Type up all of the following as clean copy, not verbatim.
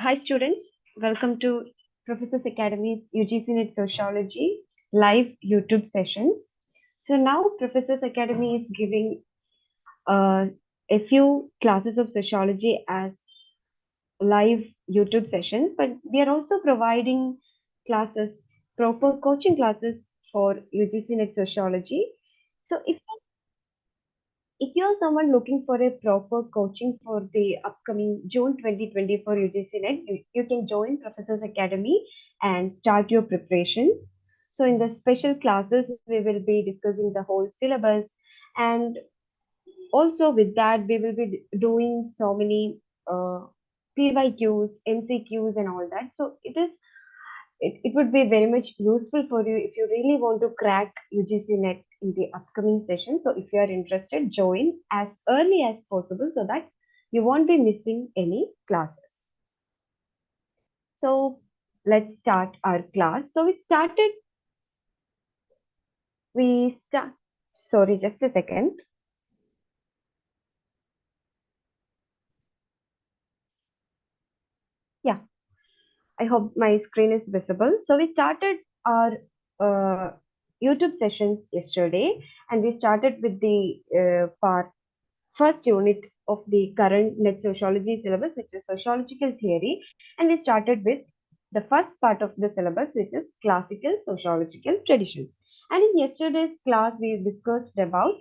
Hi students, welcome to Professor's Academy's UGC NET Sociology live YouTube sessions. So now Professor's Academy is giving uh, a few classes of sociology as live YouTube sessions, but we are also providing classes, proper coaching classes for UGC NET Sociology. So if you're someone looking for a proper coaching for the upcoming June 2024 UGC NET, you can join Professor's Academy and start your preparations. So in the special classes, we will be discussing the whole syllabus, and also with that, we will be doing so many PYQs, MCQs and all that. So it would be very much useful for you if you really want to crack UGC NET in the upcoming session. So if you are interested, join as early as possible so that you won't be missing any classes. So let's start our class. So sorry, just a second. Yeah, I hope my screen is visible. So we started our YouTube sessions yesterday, and we started with the first unit of the current net sociology syllabus, which is sociological theory, and we started with the first part of the syllabus, which is classical sociological traditions. And in yesterday's class, we discussed about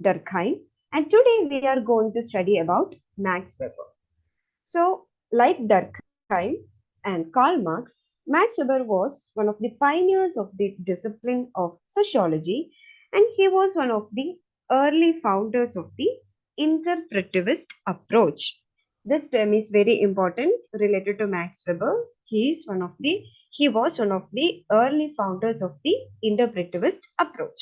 Durkheim, and today we are going to study about Max Weber. So, like Durkheim and Karl Marx, Max Weber was one of the pioneers of the discipline of sociology, and he was one of the early founders of the interpretivist approach. This term is very important related to Max Weber. He was one of the early founders of the interpretivist approach.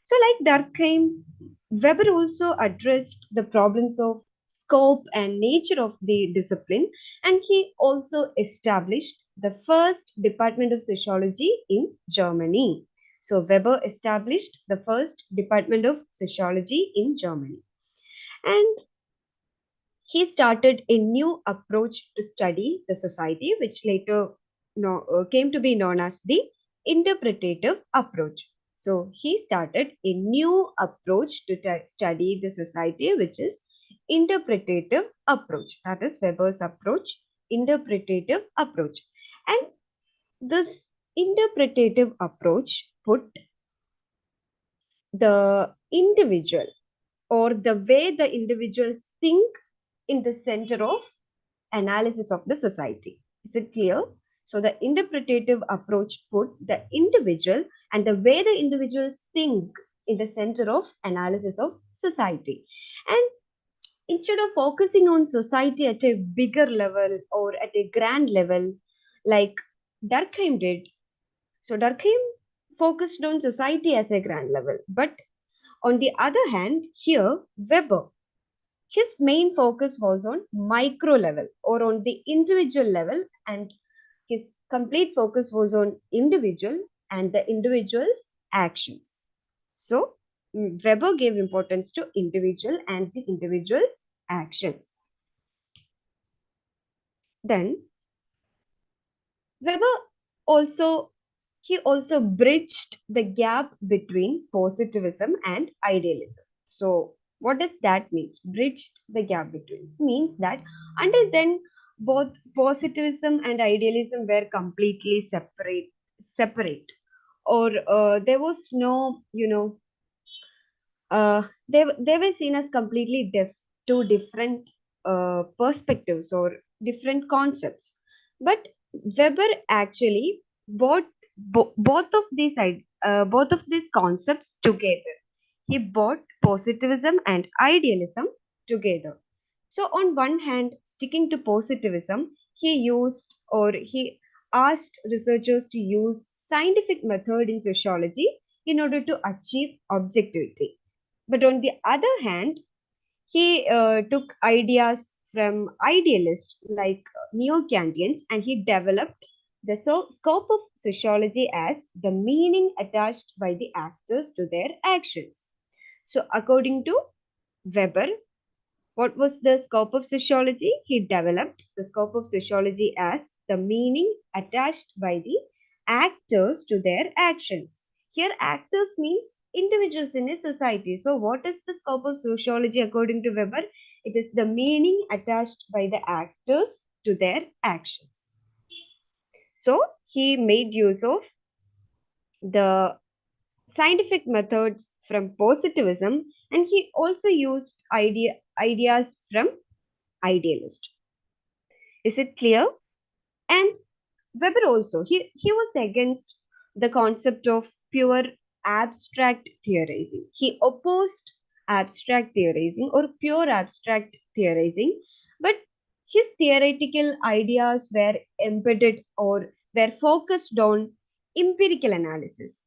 So, like Durkheim, Weber also addressed the problems of scope and nature of the discipline, and he also established the first department of sociology in Germany. So, Weber established the first department of sociology in Germany, and he started a new approach to study the society, which later came to be known as the interpretative approach. So he started a new approach to study the society, which is interpretative approach. That is Weber's approach, interpretative approach. And this interpretative approach put the individual, or the way the individuals think, in the center of analysis of the society. Is it clear? So the interpretative approach put the individual and the way the individuals think in the center of analysis of society. And instead of focusing on society at a bigger level or at a grand level, like Durkheim did, so Durkheim focused on society as a grand level. But on the other hand, here, Weber, his main focus was on micro level or on the individual level, and his complete focus was on individual and the individual's actions. So Weber gave importance to individual and the individual's actions. Then Weber also he also bridged the gap between positivism and idealism. So what does that mean? Bridged the gap between means that until then both positivism and idealism were completely separate, or there was no they were seen as completely two different perspectives or different concepts. But Weber actually brought both of these concepts together. He brought positivism and idealism together. So on one hand, sticking to positivism, he asked researchers to use scientific method in sociology in order to achieve objectivity. But on the other hand, he took ideas from idealists like neo-Kantians, and he developed the scope of sociology as the meaning attached by the actors to their actions. So according to Weber, What was the scope of sociology? He developed the scope of sociology as the meaning attached by the actors to their actions. Here, actors means individuals in a society. So, what is the scope of sociology according to Weber? It is the meaning attached by the actors to their actions. So, he made use of the scientific methods from positivism, and he also used ideas from idealist. Is it clear? And Weber also, he was against the concept of pure abstract theorizing. He opposed abstract theorizing or pure abstract theorizing, but his theoretical ideas were embedded or were focused on empirical analysis,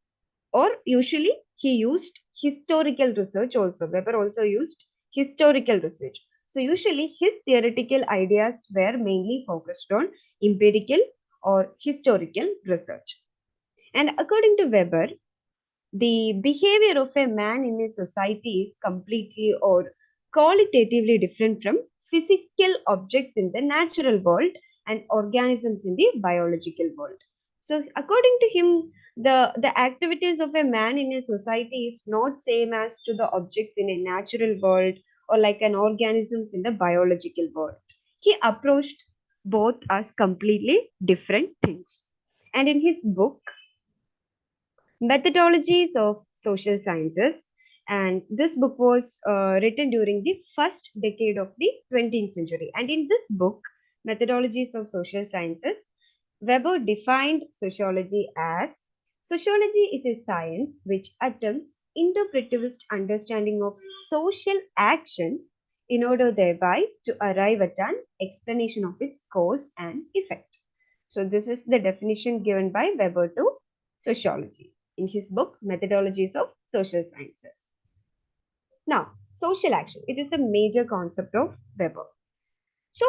or usually he used historical research also. Weber also used historical research. So usually his theoretical ideas were mainly focused on empirical or historical research. And according to Weber, the behavior of a man in a society is completely or qualitatively different from physical objects in the natural world and organisms in the biological world. So according to him, the activities of a man in a society is not same as to the objects in a natural world or like an organisms in the biological world. He approached both as completely different things. And in his book Methodologies of Social Sciences, and this book was written during the first decade of the 20th century. And in this book, Methodologies of Social Sciences, Weber defined sociology as sociology is a science which attempts interpretivist understanding of social action in order thereby to arrive at an explanation of its cause and effect. So this is the definition given by Weber to sociology in his book Methodologies of Social Sciences. Now, social action. It is a major concept of Weber. So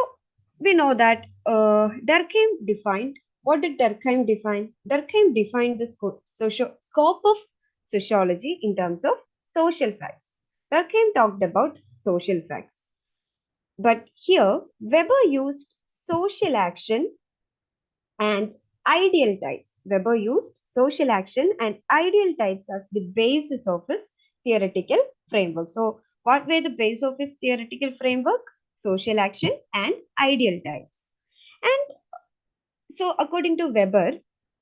we know that Durkheim defined. What did Durkheim define? Durkheim defined the scope of sociology in terms of social facts. Durkheim talked about social facts. But here, Weber used social action and ideal types. Weber used social action and ideal types as the basis of his theoretical framework. So, what were the base of his theoretical framework? Social action and ideal types. And so, according to Weber,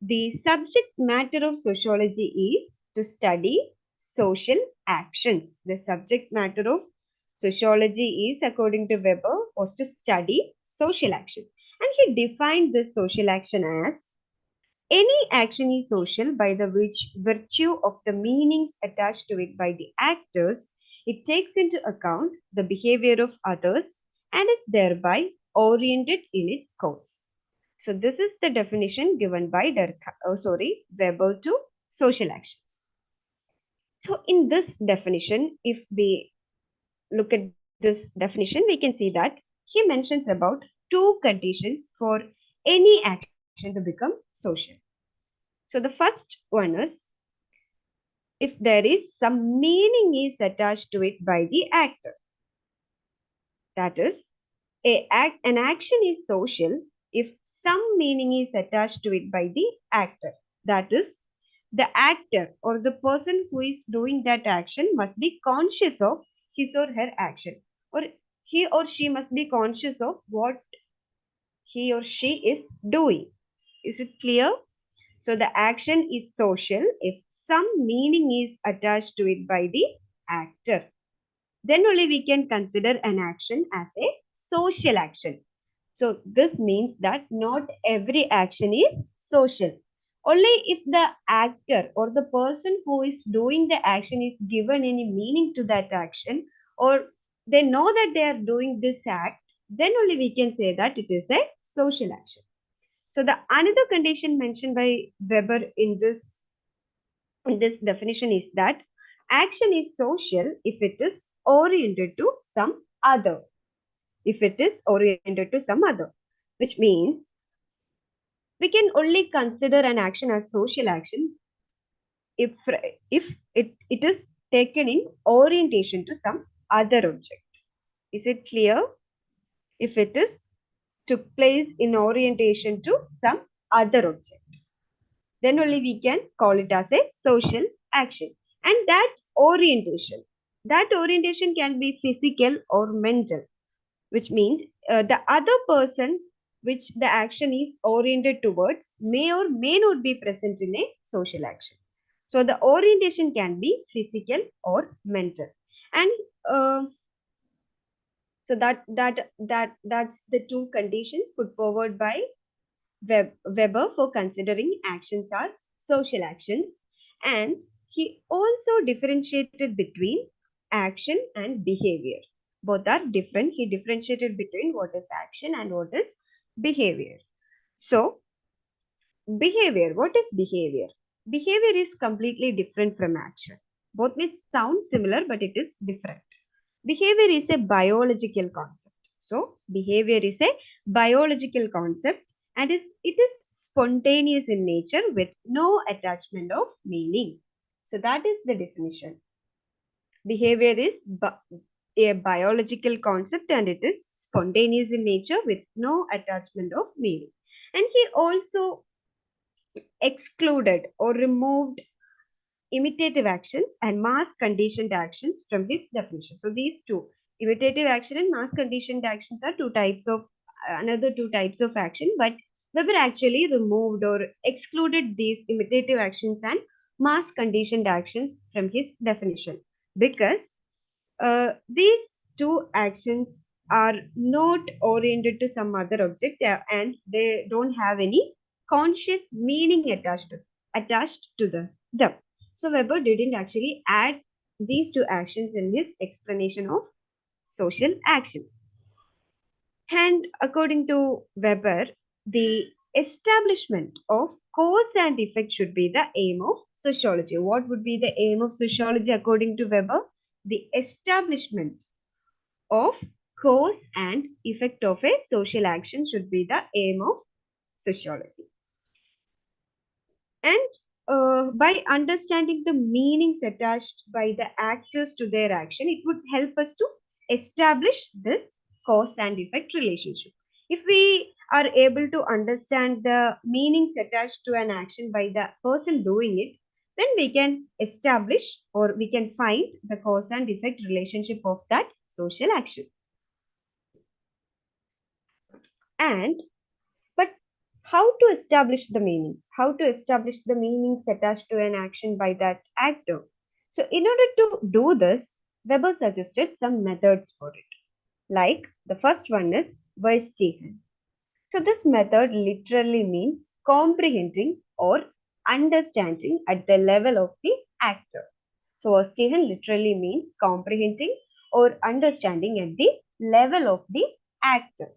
the subject matter of sociology is to study social actions. The subject matter of sociology is, according to Weber, was to study social action. And he defined this social action as any action is social by the which virtue of the meanings attached to it by the actors, it takes into account the behavior of others and is thereby oriented in its course. So this is the definition given by Weber to social actions. So in this definition, if we look at this definition, we can see that he mentions about two conditions for any action to become social. So the first one is if there is some meaning is attached to it by the actor. That is, an action is social if some meaning is attached to it by the actor. That is, the actor or the person who is doing that action must be conscious of his or her action, or he or she must be conscious of what he or she is doing. Is it clear? So the action is social if some meaning is attached to it by the actor. Then only we can consider an action as a social action. So this means that not every action is social. Only if the actor or the person who is doing the action is given any meaning to that action, or they know that they are doing this act, then only we can say that it is a social action. So the another condition mentioned by Weber in this definition is that action is social if it is oriented to some other. If it is oriented to some other, which means we can only consider an action as social action if it is taken in orientation to some other object. Is it clear? If it is, took place in orientation to some other object, then only we can call it as a social action. And that orientation can be physical or mental, which means the other person which the action is oriented towards may or may not be present in a social action. So the orientation can be physical or mental. And uh, so that's the two conditions put forward by Weber for considering actions as social actions. And he also differentiated between action and behavior. Both are different. He differentiated between what is action and what is behavior. So, behavior, what is behavior? Behavior is completely different from action. Both may sound similar, but it is different. Behavior is a biological concept. So, behavior is a biological concept and it is spontaneous in nature with no attachment of meaning. So, that is the definition. Behavior is a biological concept and it is spontaneous in nature with no attachment of meaning. And he also excluded or removed imitative actions and mass conditioned actions from his definition. So these two, imitative action and mass conditioned actions, are another two types of action. But Weber actually removed or excluded these imitative actions and mass conditioned actions from his definition because these two actions are not oriented to some other object and they don't have any conscious meaning attached to them. So Weber didn't actually add these two actions in his explanation of social actions. And according to Weber, the establishment of cause and effect should be the aim of sociology. What would be the aim of sociology according to Weber? The establishment of cause and effect of a social action should be the aim of sociology. And by understanding the meanings attached by the actors to their action, it would help us to establish this cause and effect relationship. If we are able to understand the meanings attached to an action by the person doing it, then we can establish or we can find the cause and effect relationship of that social action. And but how to establish the meanings? How to establish the meanings attached to an action by that actor? So, in order to do this, Weber suggested some methods for it. Like the first one is Verstehen. So, this method literally means comprehending or understanding at the level of the actor. So, Verstehen literally means comprehending or understanding at the level of the actor.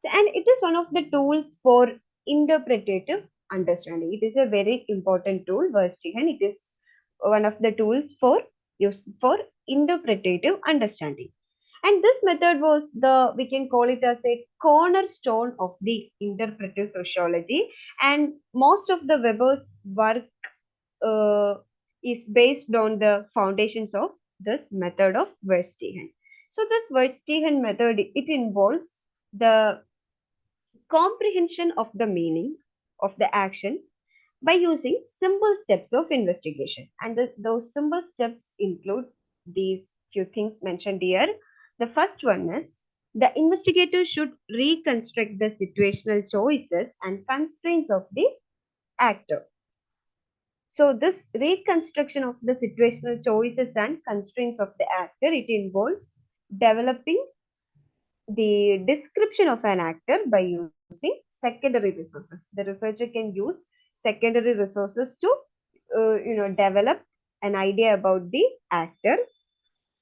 And it is one of the tools for interpretative understanding. It is a very important tool, Verstehen. It is one of the tools for use for interpretative understanding. And this method was we can call it as a cornerstone of the interpretive sociology. And most of the Weber's work uh, is based on the foundations of this method of Verstehen. So this Verstehen method, it involves the comprehension of the meaning of the action by using simple steps of investigation. And those simple steps include these few things mentioned here. The first one is the investigator should reconstruct the situational choices and constraints of the actor. So this reconstruction of the situational choices and constraints of the actor, it involves developing the description of an actor by using secondary resources. The researcher can use secondary resources to develop an idea about the actor,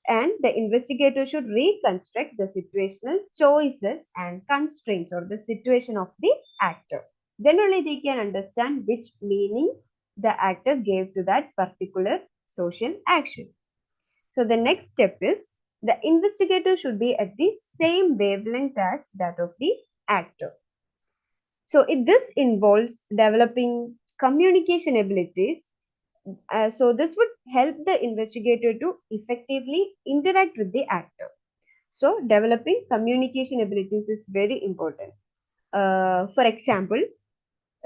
and the investigator should reconstruct the situational choices and constraints or the situation of the actor. Then only they can understand which meaning the actor gave to that particular social action. So the next step is the investigator should be at the same wavelength as that of the actor. So this involves developing communication abilities. So this would help the investigator to effectively interact with the actor. So developing communication abilities is very important. For example,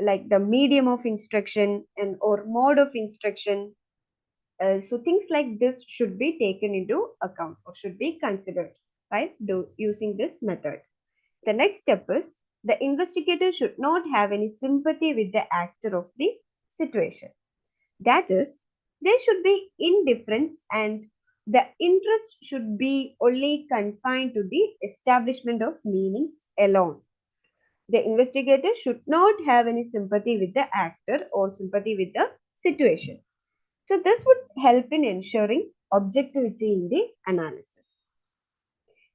like the medium of instruction and or mode of instruction. So things like this should be taken into account or should be considered by using this method. The next step is the investigator should not have any sympathy with the actor of the situation. That is, there should be indifference and the interest should be only confined to the establishment of meanings alone. The investigator should not have any sympathy with the actor or sympathy with the situation. So, this would help in ensuring objectivity in the analysis.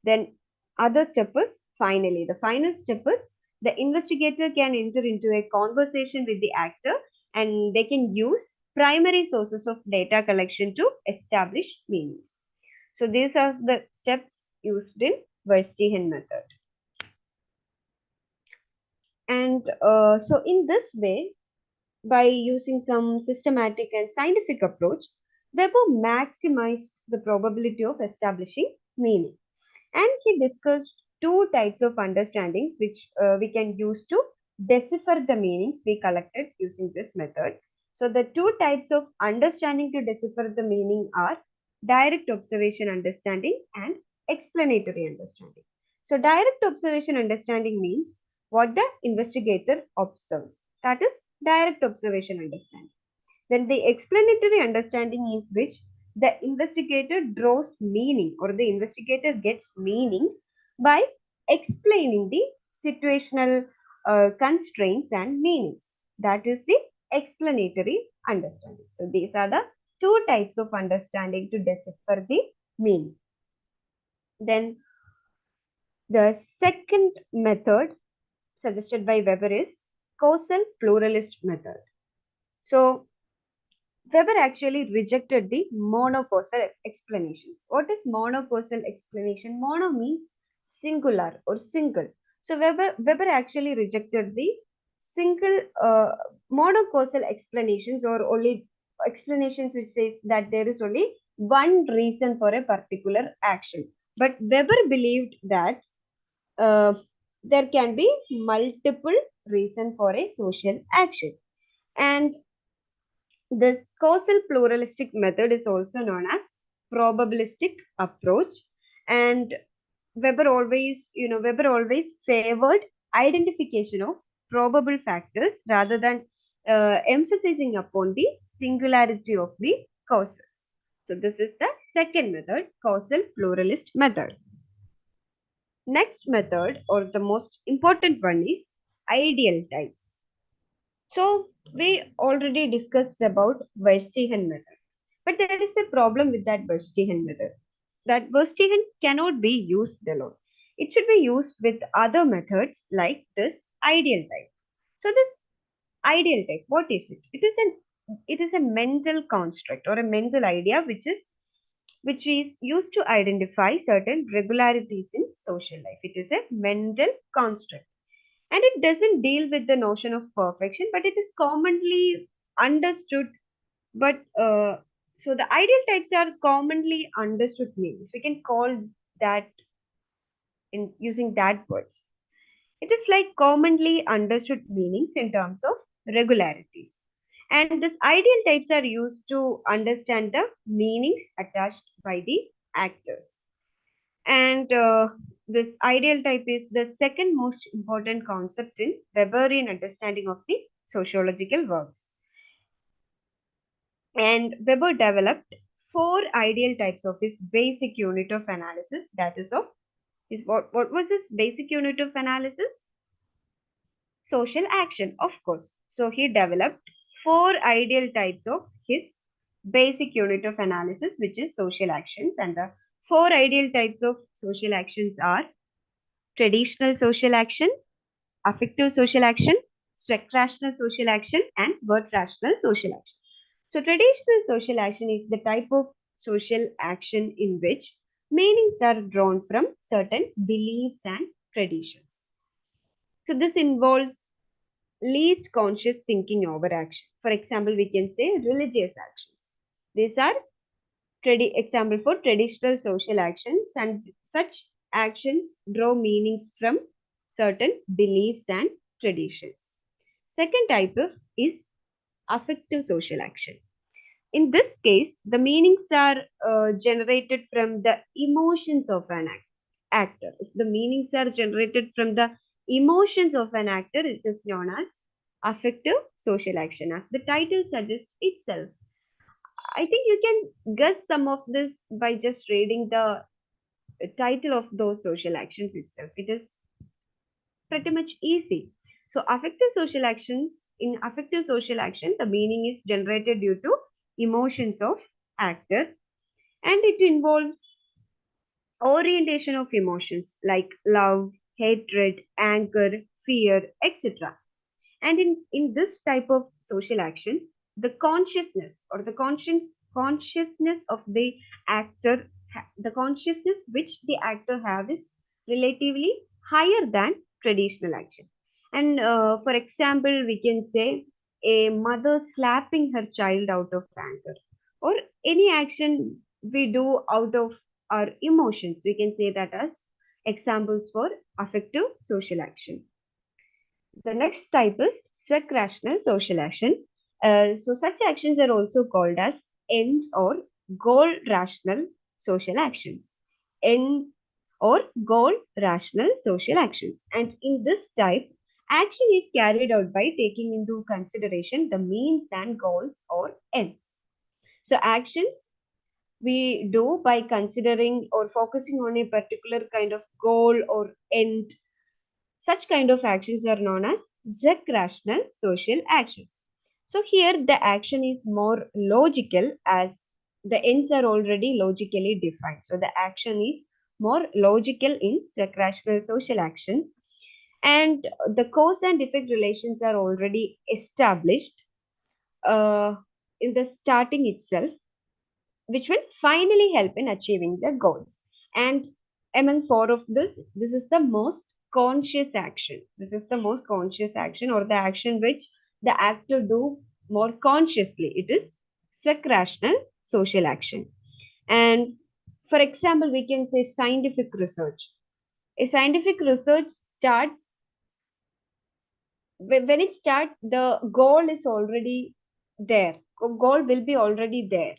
Then, other step is finally, the final step is the investigator can enter into a conversation with the actor and they can use primary sources of data collection to establish meanings. So, these are the steps used in Verstehen method. And so, in this way, by using some systematic and scientific approach, Weber maximized the probability of establishing meaning. And he discussed two types of understandings which we can use to decipher the meanings we collected using this method. So, the two types of understanding to decipher the meaning are direct observation understanding and explanatory understanding. So, direct observation understanding means what the investigator observes. That is direct observation understanding. Then the explanatory understanding is which the investigator draws meaning or the investigator gets meanings by explaining the situational constraints and meanings. That is the explanatory understanding. So these are the two types of understanding to decipher the meaning. Then the second method suggested by Weber is causal pluralist method. So Weber actually rejected the monocausal explanations. What is monocausal explanation? Mono means singular or single. So Weber actually rejected the single monocausal explanations or only explanations which says that there is only one reason for a particular action. But Weber believed that uh, there can be multiple reason for a social action. And this causal pluralistic method is also known as probabilistic approach. And Weber always favored identification of probable factors rather than emphasizing upon the singularity of the causes. So this is the second method, causal pluralist method. Next method, or the most important one, is ideal types. So we already discussed about Verstehen method, but there is a problem with that Verstehen method. That Verstehen cannot be used alone. It should be used with other methods like this ideal type. So this ideal type, what is it? It is a mental construct or a mental idea which is used to identify certain regularities in social life. It is a mental construct and it doesn't deal with the notion of perfection, but it is commonly understood. But so the ideal types are commonly understood meanings. We can call that in using that words. It is like commonly understood meanings in terms of regularities. And this ideal types are used to understand the meanings attached by the actors. And this ideal type is the second most important concept in Weberian understanding of the sociological works. And Weber developed four ideal types of his basic unit of analysis. That is of his what was his basic unit of analysis? Social action, of course. So he developed four ideal types of his basic unit of analysis, which is social actions. And the four ideal types of social actions are traditional social action, affective social action, rational social action, and word rational social action. So, traditional social action is the type of social action in which meanings are drawn from certain beliefs and traditions. So, this involves least conscious thinking over action. For example, we can say religious actions. These are example for traditional social actions, and such actions draw meanings from certain beliefs and traditions. Second type of is affective social action. In this case, the meanings are generated from the emotions of an actor. If the meanings are generated from the emotions of an actor, it is known as affective social action, as the title suggests itself. I think you can guess some of this by just reading the title of those social actions itself. It is pretty much easy. So, affective social actions, in affective social action, the meaning is generated due to emotions of actor, and it involves orientation of emotions like love, hatred, anger, fear, etc. And in this type of social actions, the consciousness or the consciousness of the actor, the consciousness which the actor have is relatively higher than traditional action. And for example, we can say a mother slapping her child out of anger, or any action we do out of our emotions. We can say that as examples for affective social action. The next type is sweat rational social action. So such actions are also called as end or goal rational social actions. End or goal rational social actions. And in this type, action is carried out by taking into consideration the means and goals or ends. So actions we do by considering or focusing on a particular kind of goal or end. Such kind of actions are known as rational social actions. So here the action is more logical as the ends are already logically defined. So the action is more logical in rational social actions, and the cause and effect relations are already established uh, in the starting itself, which will finally help in achieving the goals. And among four of this is the most conscious action. This is the most conscious action, or the action which the actor do more consciously. It is rational social action. And for example, we can say scientific research. A scientific research starts when it starts, the goal is already there. Goal will be already there,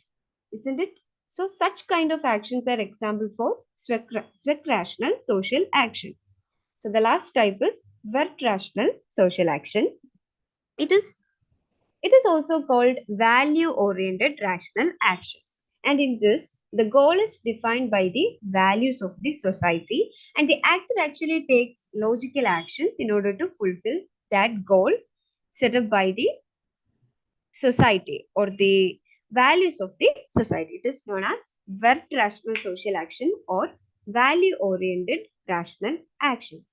isn't it? So such kind of actions are example for sweat rational social action. So the last type is wet rational social action. It is it is also called value oriented rational actions. And in this, the goal is defined by the values of the society, and the actor actually takes logical actions in order to fulfill that goal set up by the society or the values of the society. It is known as wert rational social action or value oriented rational actions.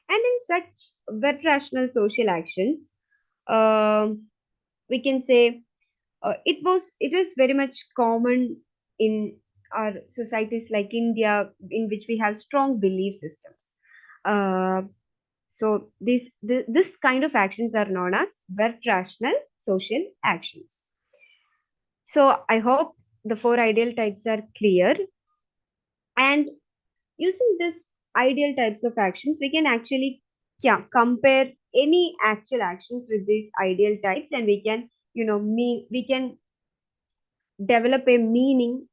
And in such wert rational social actions, we can say it is very much common in our societies like India, in which we have strong belief systems. Uh, so this kind of actions are known as wert rational social actions. So I hope the four ideal types are clear. And using this ideal types of actions, we can actually, yeah, compare any actual actions with these ideal types, and we can, we can develop a meaning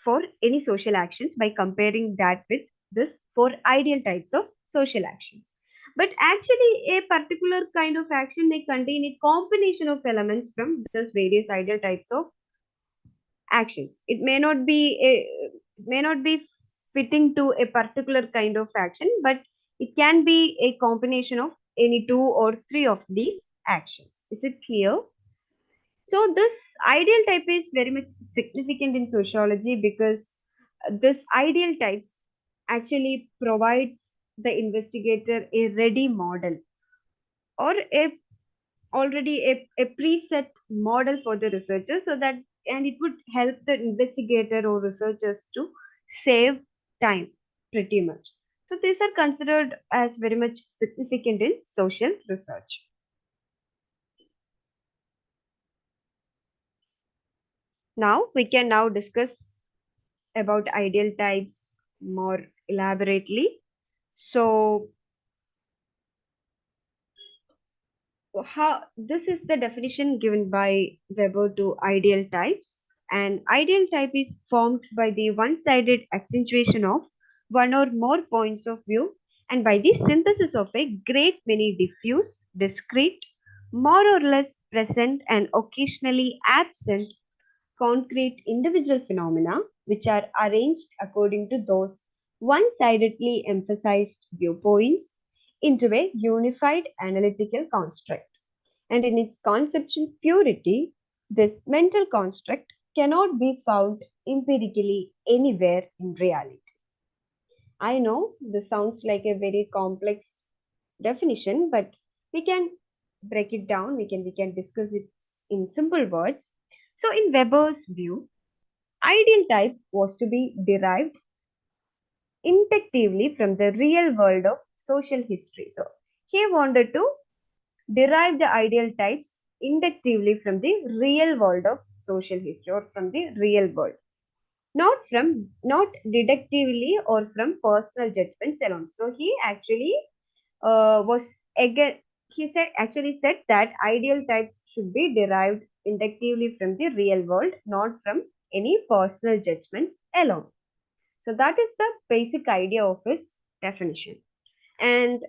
for any social actions by comparing that with this four ideal types of social actions. But actually, a particular kind of action may contain a combination of elements from these various ideal types of actions. It may not be fitting to a particular kind of action, but it can be a combination of any two or three of these actions. Is it clear? So this ideal type is very much significant in sociology because this ideal types actually provides the investigator a ready model or a already a preset model for the researcher, so that and it would help the investigator or researchers to save time pretty much. So these are considered as very much significant in social research. Now we can now discuss about ideal types, more elaborately. So, how this is the definition given by Weber to ideal types. An ideal type is formed by the one-sided accentuation of one or more points of view and by the synthesis of a great many diffuse, discrete, more or less present and occasionally absent concrete individual phenomena which are arranged according to those one-sidedly emphasized viewpoints into a unified analytical construct. And in its conceptual purity, this mental construct cannot be found empirically anywhere in reality. I know this sounds like a very complex definition, but we can break it down. We can discuss it in simple words. So, in Weber's view, ideal type was to be derived inductively from the real world of social history. So, he wanted to derive the ideal types inductively from the real world of social history or from the real world, not deductively or from personal judgments alone. So he actually was again he said actually said that ideal types should be derived inductively from the real world, not from any personal judgments alone. So that is the basic idea of his definition. And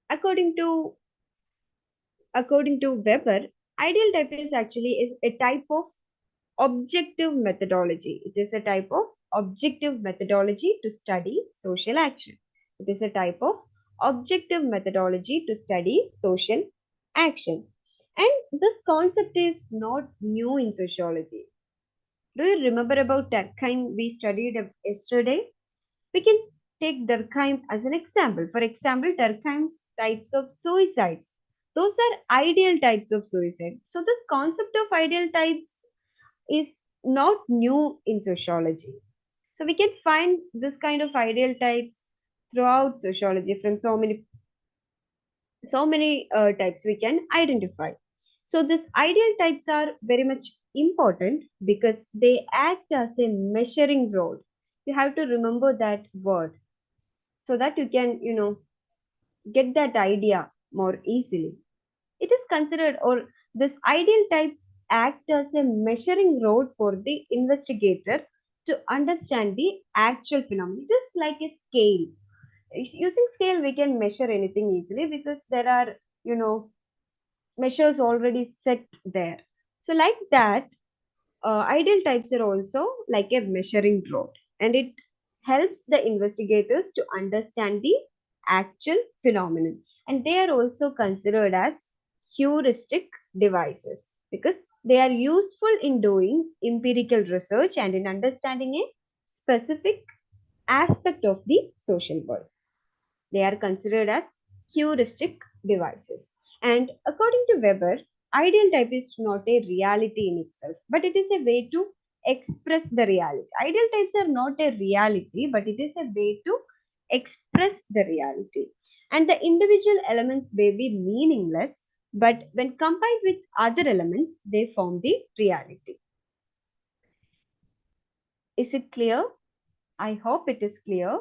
according to according to Weber, ideal type is actually is a type of objective methodology. It is a type of objective methodology to study social action. It is a type of objective methodology to study social action. And this concept is not new in sociology. Do you remember about Durkheim we studied yesterday? We can take Durkheim as an example. For example, Durkheim's types of suicides. Those are ideal types of suicide. So this concept of ideal types is not new in sociology. So we can find this kind of ideal types throughout sociology from so many types we can identify. So these ideal types are very much important because they act as a measuring rod. You have to remember that word so that you can get that idea more easily. It is considered, or this ideal types act as a measuring rod for the investigator to understand the actual phenomenon. It is like a scale. Using scale, we can measure anything easily because there are, you know, measures already set there. So, like that, ideal types are also like a measuring rod, and it helps the investigators to understand the actual phenomenon. And they are also considered as heuristic devices because they are useful in doing empirical research and in understanding a specific aspect of the social world. They are considered as heuristic devices. And according to Weber, ideal type is not a reality in itself, but it is a way to express the reality. Ideal types are not a reality, but it is a way to express the reality. And the individual elements may be meaningless, but when combined with other elements, they form the reality. Is it clear? I hope it is clear.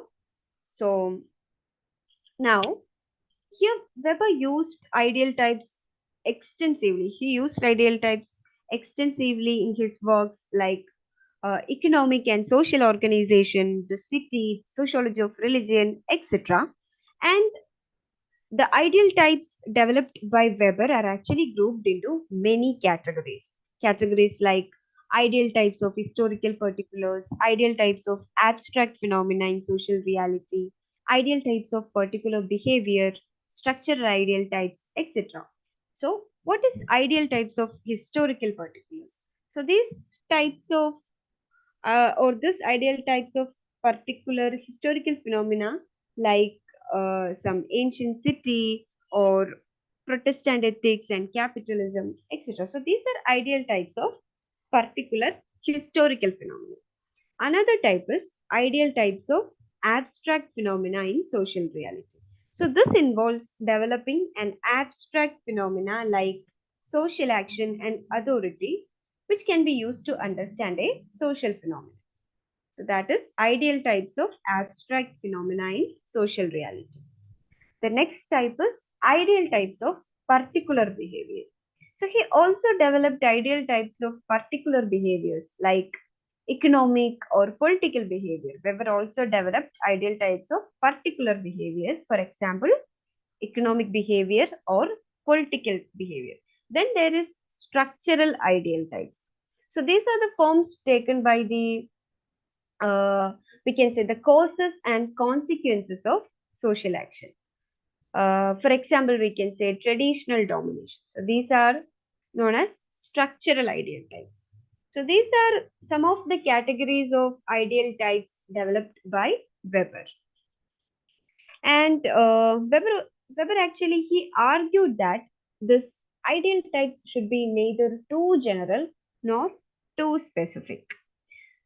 So now here, Weber used ideal types extensively. He used ideal types extensively in his works like economic and social organization, the city, sociology of religion, etc. And the ideal types developed by Weber are actually grouped into many categories. Categories like ideal types of historical particulars, ideal types of abstract phenomena in social reality, ideal types of particular behavior, structural ideal types, etc. So, what is ideal types of historical particulars? So, these types of or this ideal types of particular historical phenomena like some ancient city or Protestant ethics and capitalism, etc. So these are ideal types of particular historical phenomena. Another type is ideal types of abstract phenomena in social reality. So this involves developing an abstract phenomena like social action and authority, which can be used to understand a social phenomenon. So that is ideal types of abstract phenomena in social reality. The next type is ideal types of particular behavior. So he also developed ideal types of particular behaviors like economic or political behavior. Weber also developed ideal types of particular behaviors, for example, economic behavior or political behavior. Then there is structural ideal types. So these are the forms taken by the we can say the causes and consequences of social action. For example, we can say traditional domination. So these are known as structural ideal types. So these are some of the categories of ideal types developed by Weber. And Weber actually he argued that this ideal types should be neither too general nor too specific.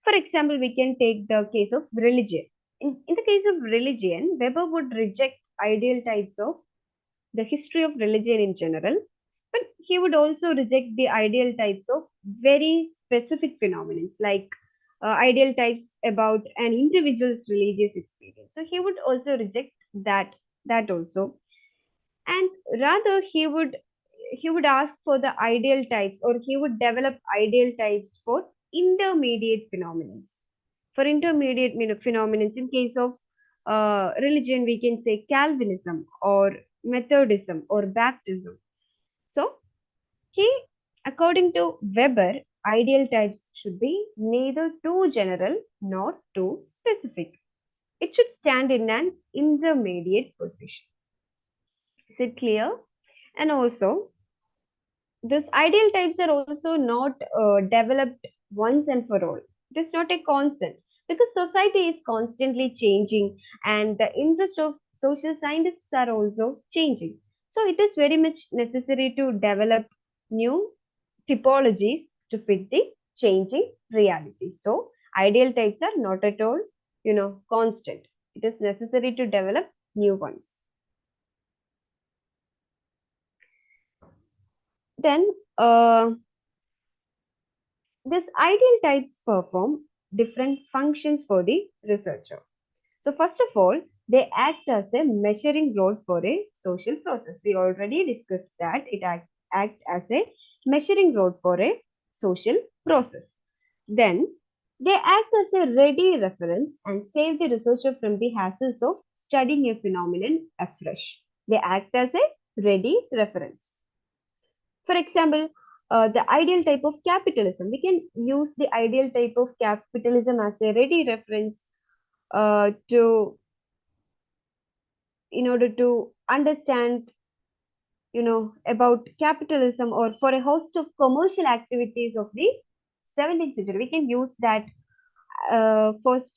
For example, we can take the case of religion. In the case of religion, Weber would reject ideal types of the history of religion in general, but he would also reject the ideal types of very specific phenomena, like ideal types about an individual's religious experience. So he would also reject that also, and rather he would ask for the ideal types, or he would develop ideal types for intermediate phenomena. For intermediate phenomena, in case of religion, we can say Calvinism or Methodism or Baptism. So, he, according to Weber, ideal types should be neither too general nor too specific. It should stand in an intermediate position. Is it clear? And also, these ideal types are also not developed once and for all. It is not a constant because society is constantly changing and the interest of social scientists are also changing. So it is very much necessary to develop new typologies to fit the changing reality. So ideal types are not at all, constant. It is necessary to develop new ones. Then, these ideal types perform different functions for the researcher. So, first of all, they act as a measuring rod for a social process. We already discussed that it act as a measuring rod for a social process. Then, they act as a ready reference and save the researcher from the hassles of studying a phenomenon afresh. They act as a ready reference. For example, the ideal type of capitalism. We can use the ideal type of capitalism as a ready reference to in order to understand about capitalism, or for a host of commercial activities of the 17th century. We can use that first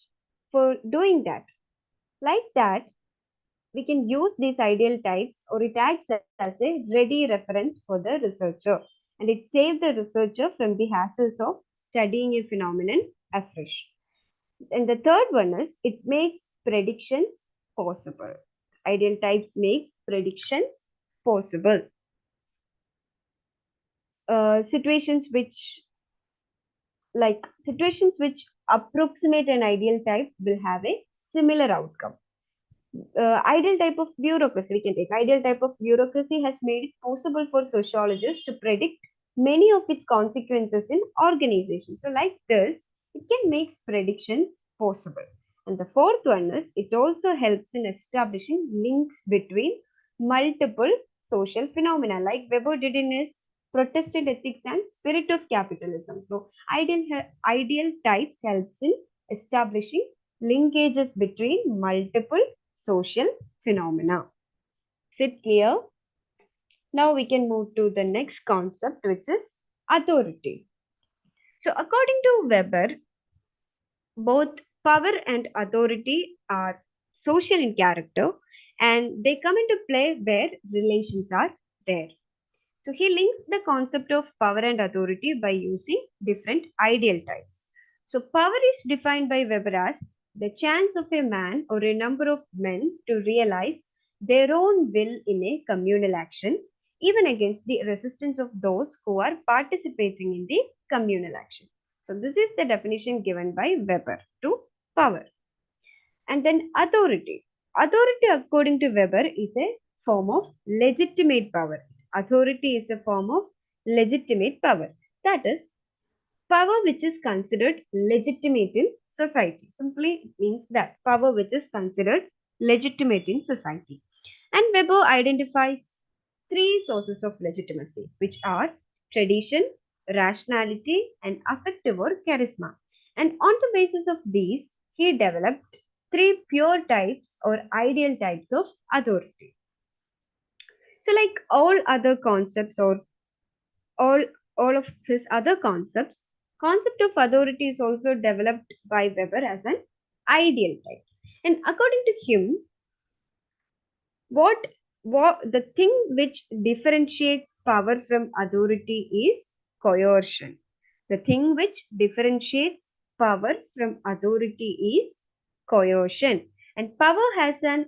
for doing that. Like that, we can use these ideal types, or it acts as a ready reference for the researcher, and it saves the researcher from the hassles of studying a phenomenon afresh. And the third one is it makes predictions possible. Ideal types makes predictions possible. Situations which approximate an ideal type will have a similar outcome. Ideal type of bureaucracy, we can take ideal type of bureaucracy has made it possible for sociologists to predict many of its consequences in organizations. So like this, it can make predictions possible. And the fourth one is it also helps in establishing links between multiple social phenomena, like Weber did in his Protestant Ethics and Spirit of Capitalism. So ideal types helps in establishing linkages between multiple social phenomena. Is it clear? Now we can move to the next concept, which is authority. So according to Weber, both power and authority are social in character, and they come into play where relations are there. So he links the concept of power and authority by using different ideal types. So power is defined by Weber as the chance of a man or a number of men to realize their own will in a communal action, even against the resistance of those who are participating in the communal action. So this is the definition given by Weber to power. And then authority. Authority, according to Weber, is a form of legitimate power. Authority is a form of legitimate power. That is, power which is considered legitimate in society. Simply means that power which is considered legitimate in society. And Weber identifies three sources of legitimacy, which are tradition, rationality, and affective or charisma. And on the basis of these, he developed three pure types or ideal types of authority. So, like all other concepts or all all of his other concepts, concept of authority is also developed by Weber as an ideal type. And according to him, what the thing which differentiates power from authority is coercion. The thing which differentiates power from authority is coercion, and power has an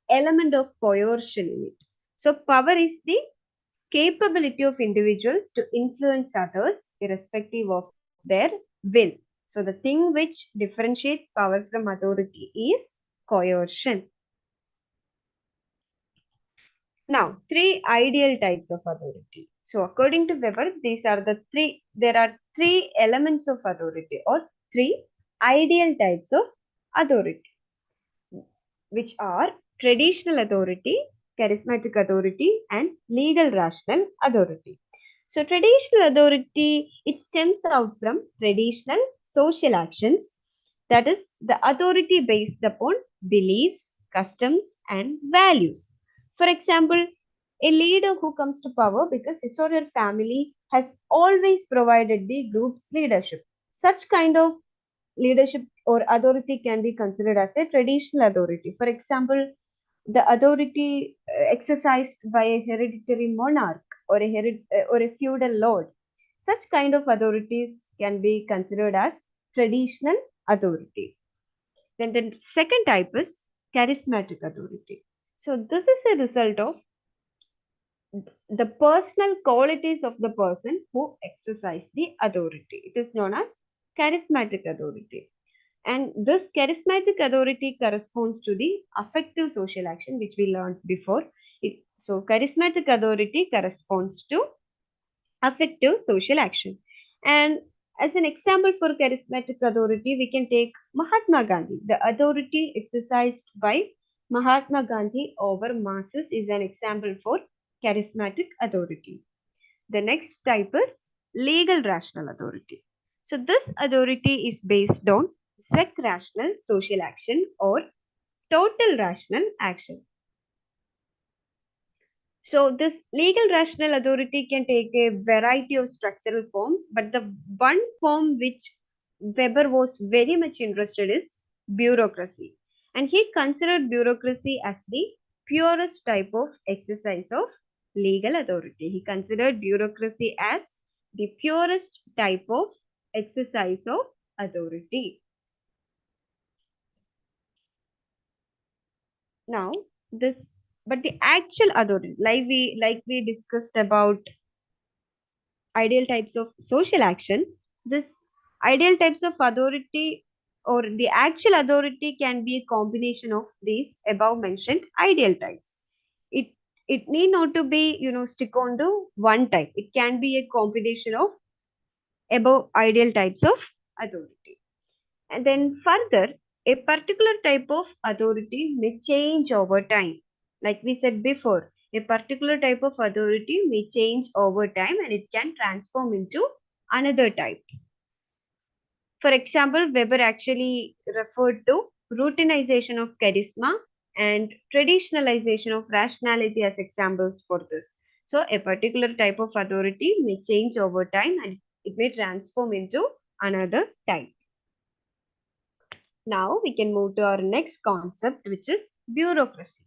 element of coercion in it. So power is the capability of individuals to influence others irrespective of their will. So the thing which differentiates power from authority is coercion. Now, three ideal types of authority. So, according to Weber, there are three elements of authority or three ideal types of authority, which are traditional authority, charismatic authority, and legal rational authority. So, traditional authority, it stems out from traditional social actions, that is, the authority based upon beliefs, customs, and values. For example, a leader who comes to power because his or her family has always provided the group's leadership. Such kind of leadership or authority can be considered as a traditional authority. For example, the authority exercised by a hereditary monarch or or a feudal lord. Such kind of authorities can be considered as traditional authority. Then the second type is charismatic authority. So this is a result of the personal qualities of the person who exercise the authority. It is known as charismatic authority. And this charismatic authority corresponds to the affective social action, which we learned before. So, charismatic authority corresponds to affective social action. And as an example for charismatic authority, we can take Mahatma Gandhi. The authority exercised by Mahatma Gandhi over masses is an example for charismatic authority. The next type is legal rational authority. So, this authority is based on swek rational social action or total rational action. So, this legal rational authority can take a variety of structural forms, but the one form which Weber was very much interested is bureaucracy. And he considered bureaucracy as the purest type of exercise of legal authority. He considered bureaucracy as the purest type of exercise of authority. Now, this but the actual authority, like we discussed about ideal types of social action, this ideal types of authority or the actual authority can be a combination of these above mentioned ideal types. It need not to be stick on to one type. It can be a combination of above ideal types of authority. And then further, a particular type of authority may change over time. Like we said before, a particular type of authority may change over time and it can transform into another type. For example, Weber actually referred to routinization of charisma and traditionalization of rationality as examples for this. So, a particular type of authority may change over time and it may transform into another type. Now we can move to our next concept, which is bureaucracy.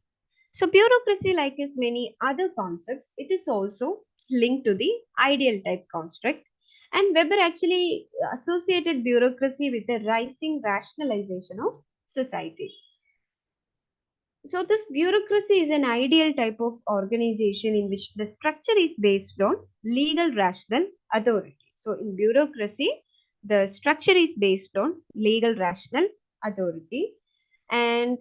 So, bureaucracy, like as many other concepts, it is also linked to the ideal type construct. And Weber actually associated bureaucracy with the rising rationalization of society. So, this bureaucracy is an ideal type of organization in which the structure is based on legal rational authority. So, in bureaucracy, The structure is based on legal rational authority. And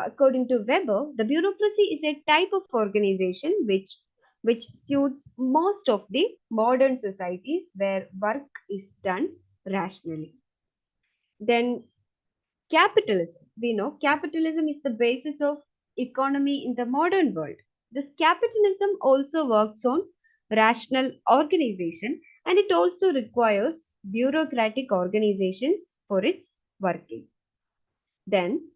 according to Weber, the bureaucracy is a type of organization which suits most of the modern societies where work is done rationally. Then capitalism. We know capitalism is the basis of economy in the modern world. This capitalism also works on rational organization, and it also requires bureaucratic organizations for its working. Then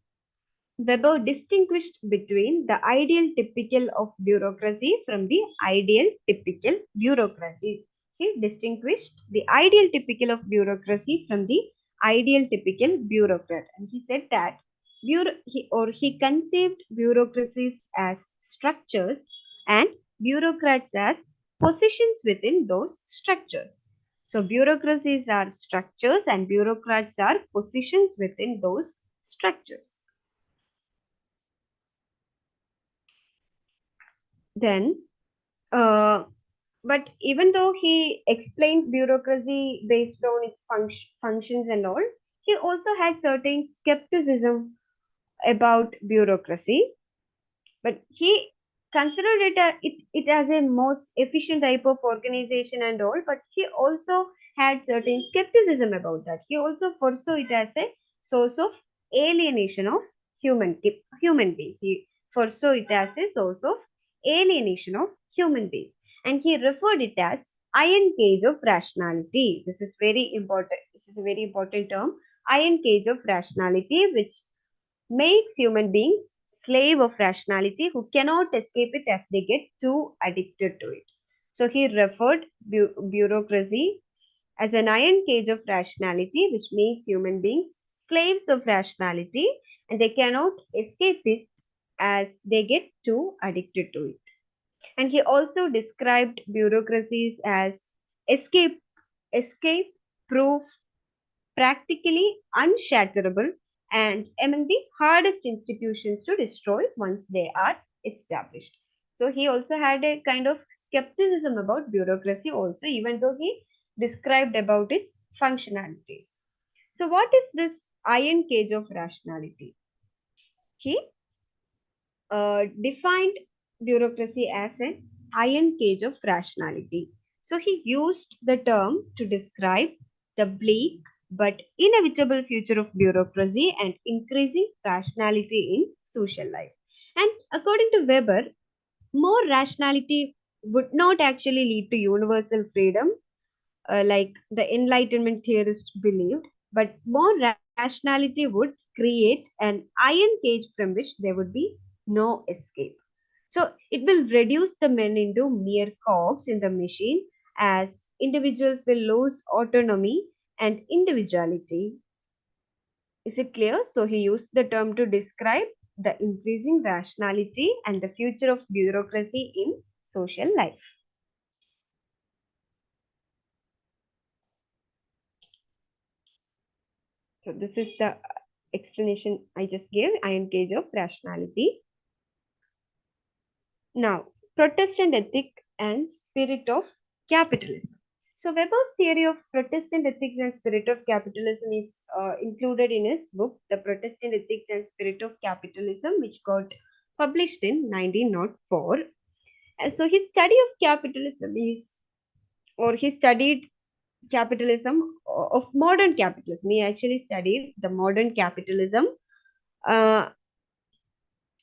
Weber distinguished between the ideal typical of bureaucracy from the ideal typical bureaucracy. He distinguished the ideal typical of bureaucracy from the ideal typical bureaucrat. And he said that he conceived bureaucracies as structures and bureaucrats as positions within those structures. So bureaucracies are structures and bureaucrats are positions within those structures. Then, uh, but even though he explained bureaucracy based on its functions and all, he also had certain skepticism about bureaucracy. But he considered it as a most efficient type of organization and all, but he also had certain skepticism about that. He also foresaw it as a source of alienation of human beings. He foresaw it as a source of alienation of human beings, and he referred it as iron cage of rationality. This is very important. This is a very important term, iron cage of rationality, which makes human beings slave of rationality who cannot escape it as they get too addicted to it. So he referred bureaucracy as an iron cage of rationality which makes human beings slaves of rationality and they cannot escape it as they get too addicted to it. And he also described bureaucracies as escape escape proof, practically unshatterable, and among the hardest institutions to destroy once they are established. So he also had a kind of skepticism about bureaucracy also, even though he described about its functionalities. So what is this iron cage of rationality? He defined bureaucracy as an iron cage of rationality. So he used the term to describe the bleak but inevitable future of bureaucracy and increasing rationality in social life. And according to Weber, more rationality would not actually lead to universal freedom, like the Enlightenment theorists believed, but more rationality would create an iron cage from which there would be no escape. So it will reduce the men into mere cogs in the machine as individuals will lose autonomy and individuality. Is it clear? So he used the term to describe the increasing rationality and the future of bureaucracy in social life. So this is the explanation I just gave, iron cage of rationality. Now, Protestant ethic and spirit of capitalism. So Weber's theory of Protestant ethics and spirit of capitalism is included in his book, The Protestant Ethics and Spirit of Capitalism, which got published in 1904. So his study of capitalism is, or he studied capitalism of modern capitalism. He actually studied the modern capitalism, uh,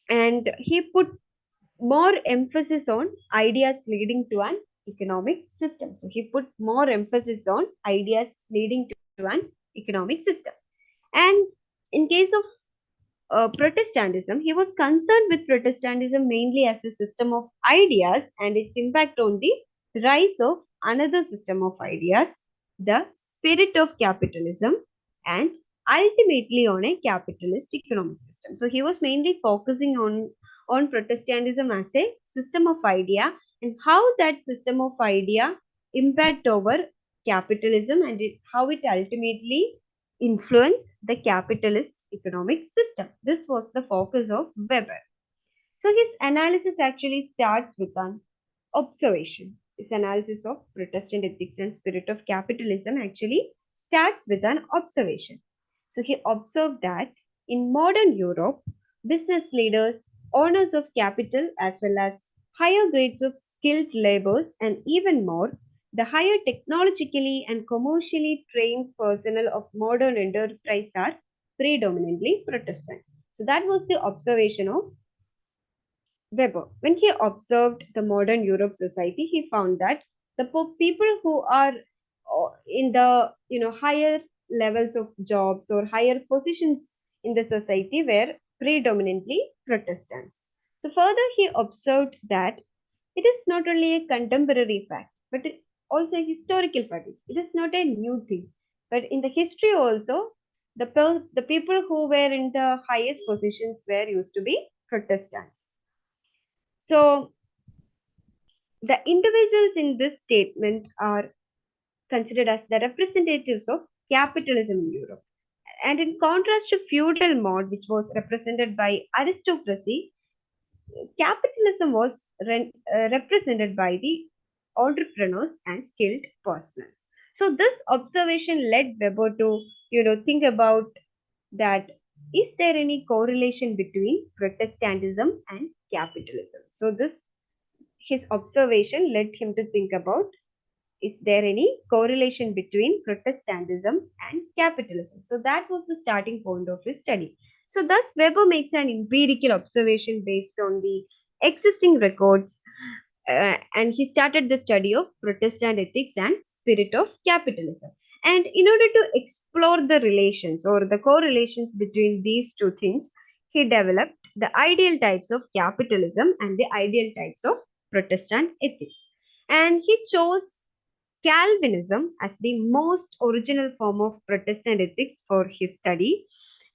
and he put more emphasis on ideas leading to an economic system. So he put more emphasis on ideas leading to an economic system. And in case of Protestantism, he was concerned with Protestantism mainly as a system of ideas and its impact on the rise of another system of ideas, the spirit of capitalism, and ultimately on a capitalist economic system. So he was mainly focusing on Protestantism as a system of idea and how that system of idea impact over capitalism and how it ultimately influence the capitalist economic system. This was the focus of Weber. So his analysis actually starts with an observation. His analysis of Protestant ethics and spirit of capitalism actually starts with an observation. So he observed that in modern Europe, business leaders, owners of capital, as well as higher grades of skilled laborers, and even more, the higher technologically and commercially trained personnel of modern enterprise are predominantly Protestant. So that was the observation of Weber. When he observed the modern Europe society, he found that the people who are in the higher levels of jobs or higher positions in the society were predominantly Protestants. So further, he observed that it is not only a contemporary fact, but also a historical fact. It is not a new thing, but in the history also, the people who were in the highest positions were used to be Protestants. So the individuals in this statement are considered as the representatives of capitalism in Europe. And in contrast to feudal mode, which was represented by aristocracy, capitalism was represented by the entrepreneurs and skilled persons. So this observation led Weber to, think about that is there any correlation between Protestantism and capitalism? So this his observation led him to think about is there any correlation between Protestantism and capitalism? So that was the starting point of his study. So thus Weber makes an empirical observation based on the existing records, and he started the study of Protestant ethics and spirit of capitalism. And in order to explore the relations or the correlations between these two things, he developed the ideal types of capitalism and the ideal types of Protestant ethics. And he chose Calvinism as the most original form of Protestant ethics for his study.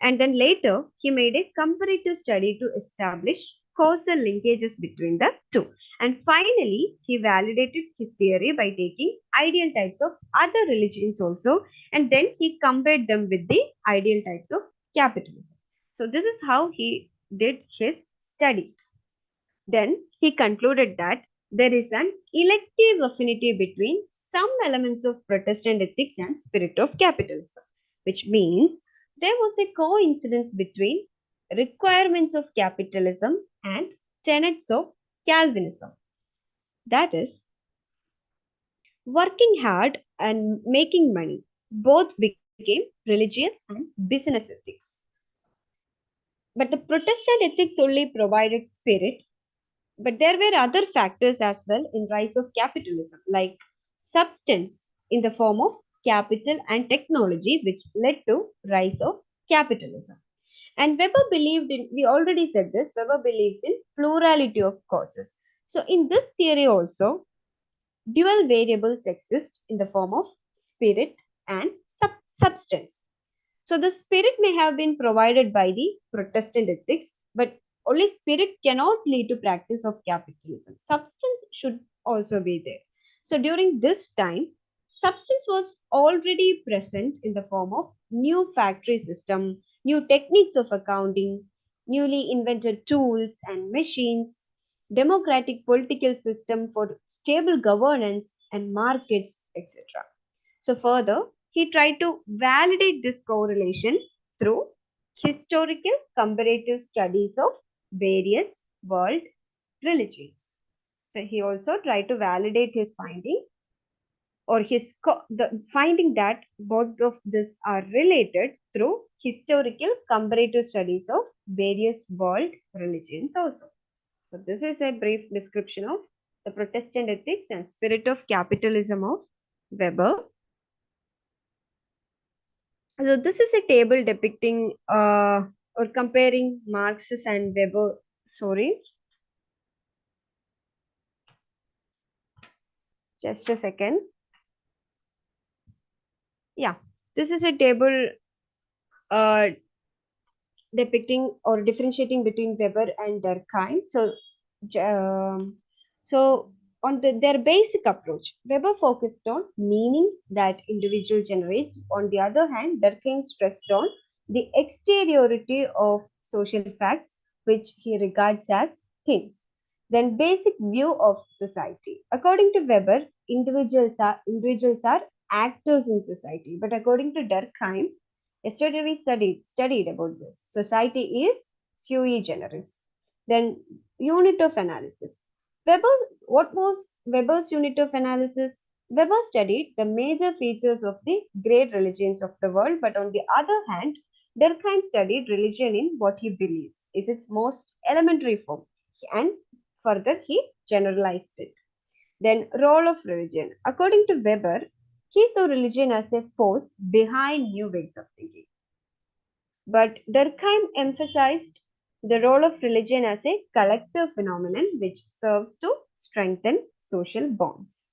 And then later, he made a comparative study to establish causal linkages between the two. And finally, he validated his theory by taking ideal types of other religions also, and then he compared them with the ideal types of capitalism. So, this is how he did his study. Then he concluded that there is an elective affinity between some elements of Protestant ethics and spirit of capitalism, which means there was a coincidence between requirements of capitalism and tenets of Calvinism. That is, working hard and making money both became religious and business ethics. But the Protestant ethics only provided spirit, but there were other factors as well in rise of capitalism, like substance in the form of capital and technology, which led to rise of capitalism. And Weber believed in, we already said this, Weber believes in plurality of causes. So in this theory also, dual variables exist in the form of spirit and substance. So the spirit may have been provided by the Protestant ethics, but only spirit cannot lead to practice of capitalism. Substance should also be there. So during this time, substance was already present in the form of new factory system, new techniques of accounting, newly invented tools and machines, democratic political system for stable governance and markets, etc. So further, he tried to validate this correlation through historical comparative studies of various world religions. So he also tried to validate his finding or the finding that both of this are related through historical comparative studies of various world religions also. So this is a brief description of the Protestant ethics and spirit of capitalism of Weber. So this is a table depicting or comparing Marx and Weber. Sorry, just a second. Yeah, this is a table uh, depicting or differentiating between Weber and Durkheim. Um, so on their basic approach, Weber focused on meanings that individual generates. On the other hand, Durkheim stressed on the exteriority of social facts, which he regards as things. Then basic view of society. According to Weber, individuals are actors in society. But according to Durkheim, yesterday we studied about this. Society is sui generis. Then unit of analysis. What was Weber's unit of analysis? Weber studied the major features of the great religions of the world, but on the other hand, Durkheim studied religion in what he believes is its most elementary form, and further he generalized it. Then, role of religion. According to Weber, he saw religion as a force behind new ways of thinking. But Durkheim emphasized the role of religion as a collective phenomenon which serves to strengthen social bonds.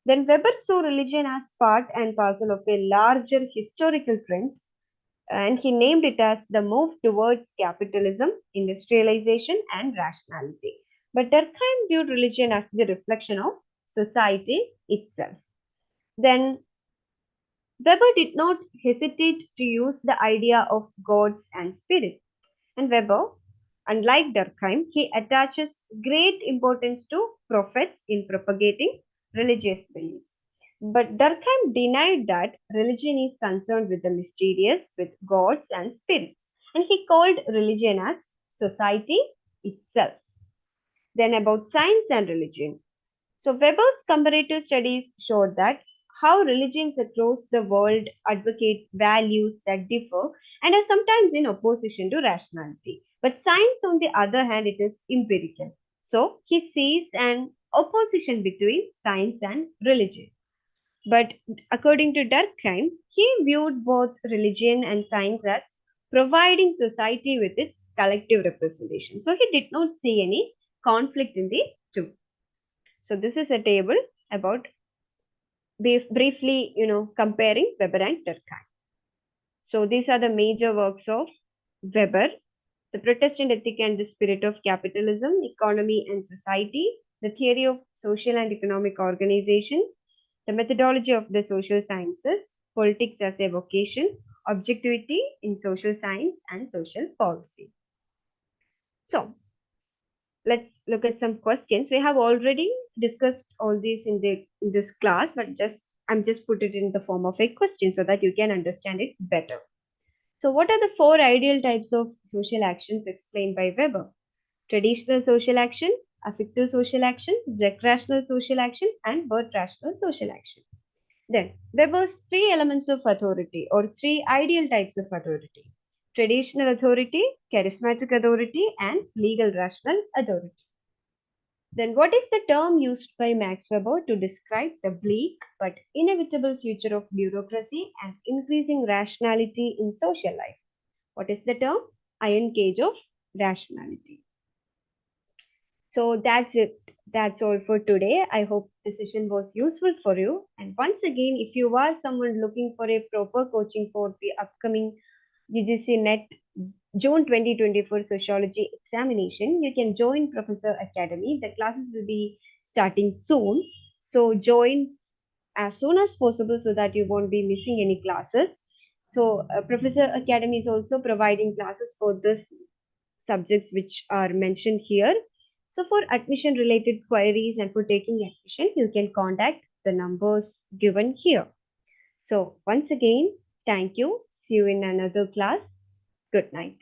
Then Weber saw religion as part and parcel of a larger historical trend, and he named it as the move towards capitalism, industrialization, and rationality. But Durkheim viewed religion as the reflection of society itself. Then Weber did not hesitate to use the idea of gods and spirits. And Weber, unlike Durkheim, he attaches great importance to prophets in propagating religious beliefs. But Durkheim denied that religion is concerned with the mysterious, with gods and spirits, and he called religion as society itself. Then, about science and religion. So, Weber's comparative studies showed that how religions across the world advocate values that differ and are sometimes in opposition to rationality. But science, on the other hand, it is empirical. So, he sees an opposition between science and religion. But according to Durkheim, he viewed both religion and science as providing society with its collective representation. So, he did not see any conflict in the two. So, this is a table about briefly, comparing Weber and Durkheim. So these are the major works of Weber: The Protestant Ethic and the Spirit of Capitalism, Economy and Society, The Theory of Social and Economic Organization, The Methodology of the Social Sciences, Politics as a Vocation, Objectivity in Social Science and Social Policy. So let's look at some questions. We have already discussed all these in this class, but I'm just put it in the form of a question so that you can understand it better. So what are the four ideal types of social actions explained by Weber? Traditional social action, affective social action, recreational social action, and birth rational social action. Then Weber's three elements of authority or three ideal types of authority: traditional authority, charismatic authority, and legal rational authority. Then, what is the term used by Max Weber to describe the bleak but inevitable future of bureaucracy and increasing rationality in social life? What is the term? Iron cage of rationality. So that's it. That's all for today. I hope the session was useful for you. And once again, if you are someone looking for a proper coaching for the upcoming UGC NET June 2024 Sociology examination, you can join Professor Academy. The classes will be starting soon. So join as soon as possible so that you won't be missing any classes. So Professor Academy is also providing classes for this subjects which are mentioned here. So for admission related queries and for taking admission, you can contact the numbers given here. So once again, thank you. See you in another class. Good night.